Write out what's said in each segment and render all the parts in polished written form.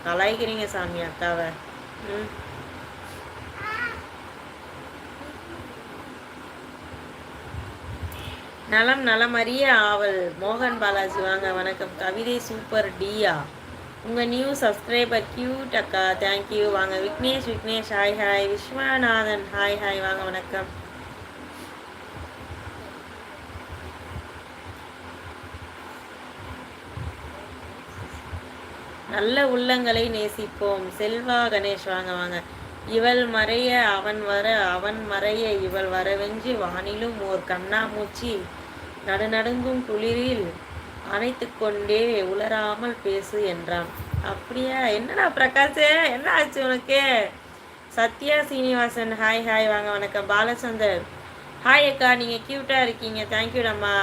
கலாய்க்கிறீங்க சாமி அக்காவை. ம். நலம் நலமறிய ஆவல். மோகன் பாலாஜி வாங்க வணக்கம். கவிதை சூப்பர் டியா. உங்கள் நியூ சப்ஸ்கிரைபர் கியூட் அக்கா, தேங்க்யூ. வாங்க Vignesh hi hi. Viswanathan hi hi வாங்க வணக்கம். நல்ல உள்ளங்களை நேசிப்போம். செல்வா கணேஷ் வாங்க வாங்க. இவள் மறைய அவன் வர, அவன் மறைய இவள் வரவென்று வானிலும் ஓர் கண்ணாமூச்சி நடுநடுங்கும் குளிரில் அணைத்து கொண்டே உளராமல் பேசு என்றான். அப்படியா? என்னடா பிரகாஷ், என்ன ஆச்சு உனக்கு? சத்யா சீனிவாசன் ஹாய் ஹாய் வாங்க வணக்கம். பாலச்சந்தர் ஹாய் அக்கா, நீங்கள் க்யூட்டாக இருக்கீங்க, தேங்க்யூடம்மா.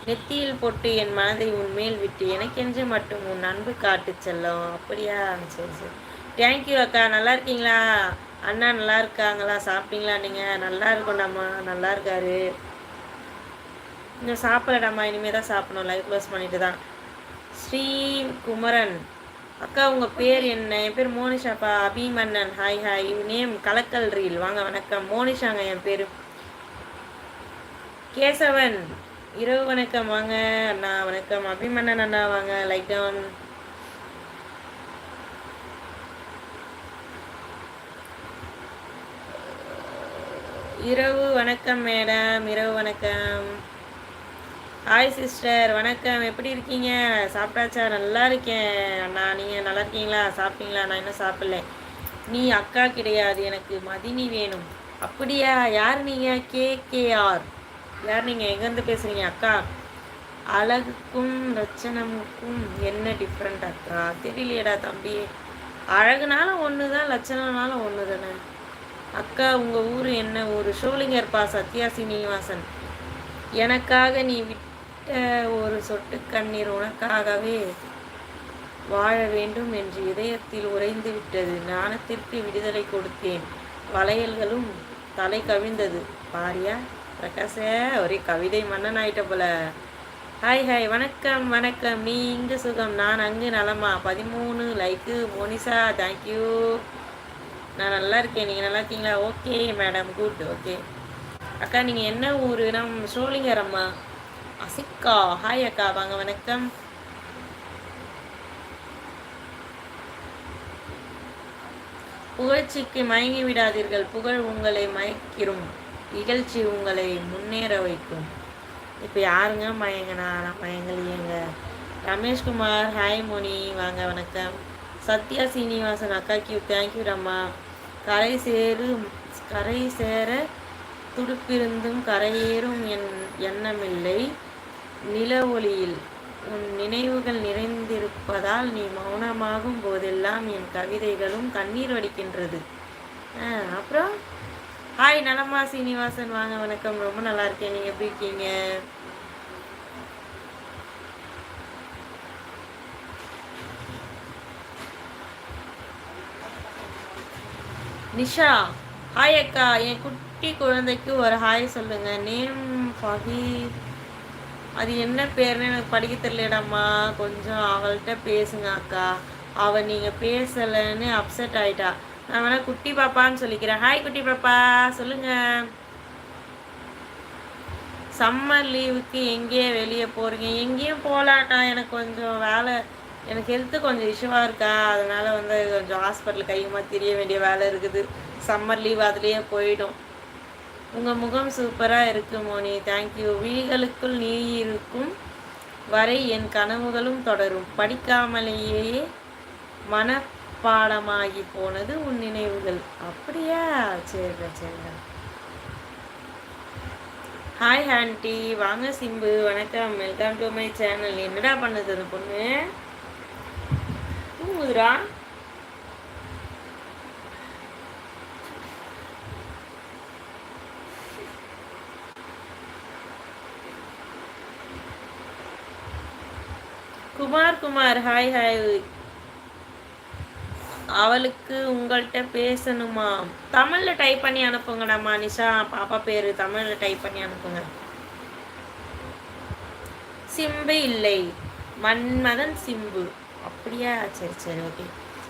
நெத்தியில் போட்டு என் மனதை உன்மேல் விட்டு எனக்கென்று மட்டும் உன் அன்பு காட்டு செல்லும். அப்படியா? சரி சரி, தேங்க்யூ அக்கா. நல்லா இருக்கீங்களா? அண்ணா நல்லா இருக்காங்களா? சாப்பிட்டீங்களா? நீங்கள் நல்லா இருக்கணும்டாம்மா. நல்லா இருக்காரு. இன்னும் சாப்பிடலாமா? இனிமேல் தான் சாப்பிடணும். லைவ் க்ளோஸ் பண்ணிட்டு தான். ஸ்ரீ குமரன் அக்கா, உங்கள் பேர் என்ன? என் பேர் மோனிஷாப்பா. Abhimannan hi hi. நேம் கலக்கல் ரீல் வாங்க வணக்கம். மோனிஷாங்க என் பேர். கேசவன் இரவு வணக்கம் வாங்க அண்ணா. வணக்கம். அபிமன்னன் அண்ணா வாங்க. Like down. இரவு வணக்கம் மேடம். இரவு வணக்கம். ஹாய் சிஸ்டர் வணக்கம். எப்படி இருக்கீங்க? சாப்பிட்டாச்சா? நல்லா இருக்கேன் அண்ணா. நீங்கள் நல்லா இருக்கீங்களா? சாப்பிட்டீங்களா? நான் இன்னும் சாப்பிடல. நீ அக்கா கிடையாது, எனக்கு மதினி வேணும். அப்படியா? யார் நீங்கள்? கேஆர். யார் நீங்கள்? எங்கேருந்து பேசுகிறீங்க அக்கா? அழகுக்கும் லட்சணமுக்கும் என்ன டிஃப்ரெண்ட் அக்கா? தெரியலையடா தம்பி. அழகுனாலும் ஒன்று தான், லட்சணம்னாலும் ஒன்று தானே அக்கா. உங்கள் ஊர் என்ன ஊர்? ஷோலிங்கர்பா. சத்யா சீனிவாசன். எனக்காக நீ விட்ட ஒரு சொட்டு கண்ணீர் உனக்காகவே வாழ வேண்டும் என்று இதயத்தில் உறைந்து விட்டது. ஞானத்திற்கு விடுதலை கொடுத்தேன், வளையல்களும் தலை கவிழ்ந்தது. பாரியா பிரகாச, ஒரே கவிதை மன்னன் ஆயிட்ட போல. ஹாய் ஹாய் வணக்கம் வணக்கம். நீ இங்கு சுகம், நான் அங்கு நலமா. 13 லைக்கு. மோனிஷா தேங்க்யூ. நான் நல்லா இருக்கேன், நீங்கள் நல்லா இருக்கீங்களா? Okay madam, good. ஓகே அக்கா, நீங்கள் என்ன ஊர்? நம் ஷோலிங்கர் அம்மா. அசிக்கா ஹாய் அக்கா வாங்க வணக்கம். புகழ்ச்சிக்கு மயங்கி விடாதீர்கள், புகழ் உங்களை மயக்கிரும், இகழ்ச்சி உங்களை முன்னேற வைக்கும். இப்போ யாருங்க மயங்கனா? நான் மயங்கலையேங்க. ரமேஷ்குமார் ஹாய் மோனி வாங்க வணக்கம். சத்யா சீனிவாசன் அக்கா கியூ தேங்க்யூ ரம்மா. கரை சேர துடுப்பிருந்தும் கரையேறும் என் எண்ணமில்லை நில ஒளியில். உன் நினைவுகள் நிறைந்திருப்பதால் நீ மௌனமாகும் போதெல்லாம் என் கவிதைகளும் கண்ணீர் வடிக்கின்றது. அப்புறம் ஹாய் நலமா சீனிவாசன் வாங்க வணக்கம். ரொம்ப நல்லா இருக்கேன், நீங்கள் எப்படி இருக்கீங்க? நிஷா ஹாய் அக்கா. என் குட்டி குழந்தைக்கு ஒரு ஹாய் சொல்லுங்க. நேம் ஃபஹீர். அது என்ன பேர்னு எனக்கு படிக்க தெரியலடாம்மா. கொஞ்சம் அவள்கிட்ட பேசுங்க அக்கா. அவள் நீங்கள் பேசலைன்னு அப்செட் ஆகிட்டா. நான் வேணா குட்டி பாப்பான்னு சொல்லிக்கிறேன். ஹாய் குட்டி பாப்பா, சொல்லுங்கள். சம்மர் லீவுக்கு எங்கேயே வெளியே போகிறீங்க? எங்கேயும் போகலாட்டா, எனக்கு கொஞ்சம் வேலை, எனக்கு ஹெல்த்து கொஞ்சம் இஷ்யூவாக இருக்கா. அதனால் கொஞ்சம் ஹாஸ்பிட்டலுக்கு கையுமா தெரிய வேண்டிய வேலை இருக்குது. சம்மர் லீவ் அதுலேயே போயிடும். உங்கள் முகம் சூப்பராக இருக்கு மோனி, தேங்க்யூ. விழிகளுக்குள் நீ இருக்கும் வரை என் கனவுகளும் தொடரும். படிக்காமலேயே மனப்பாடமாகி போனது உன் நினைவுகள். அப்படியா? சரிடா சரிடா. ஹாய் ஆண்டி வாங்க. சிம்பு வணக்கம், வெல்கம் டு மை சேனல். என்னடா பண்ணுது அந்த பொண்ணு? தூங்குதுரா. Kumar hi hi. அவளுக்கு உங்கள்கிட்ட பேசணுமா? தமிழில் டைப் பண்ணி அனுப்புங்கடாம்மா. நிஷா பாப்பா பேர் தமிழில் டைப் பண்ணி அனுப்புங்க. சிம்பு இல்லை, மன்மதன் சிம்பு. அப்படியா? சரி சரி ஓகே.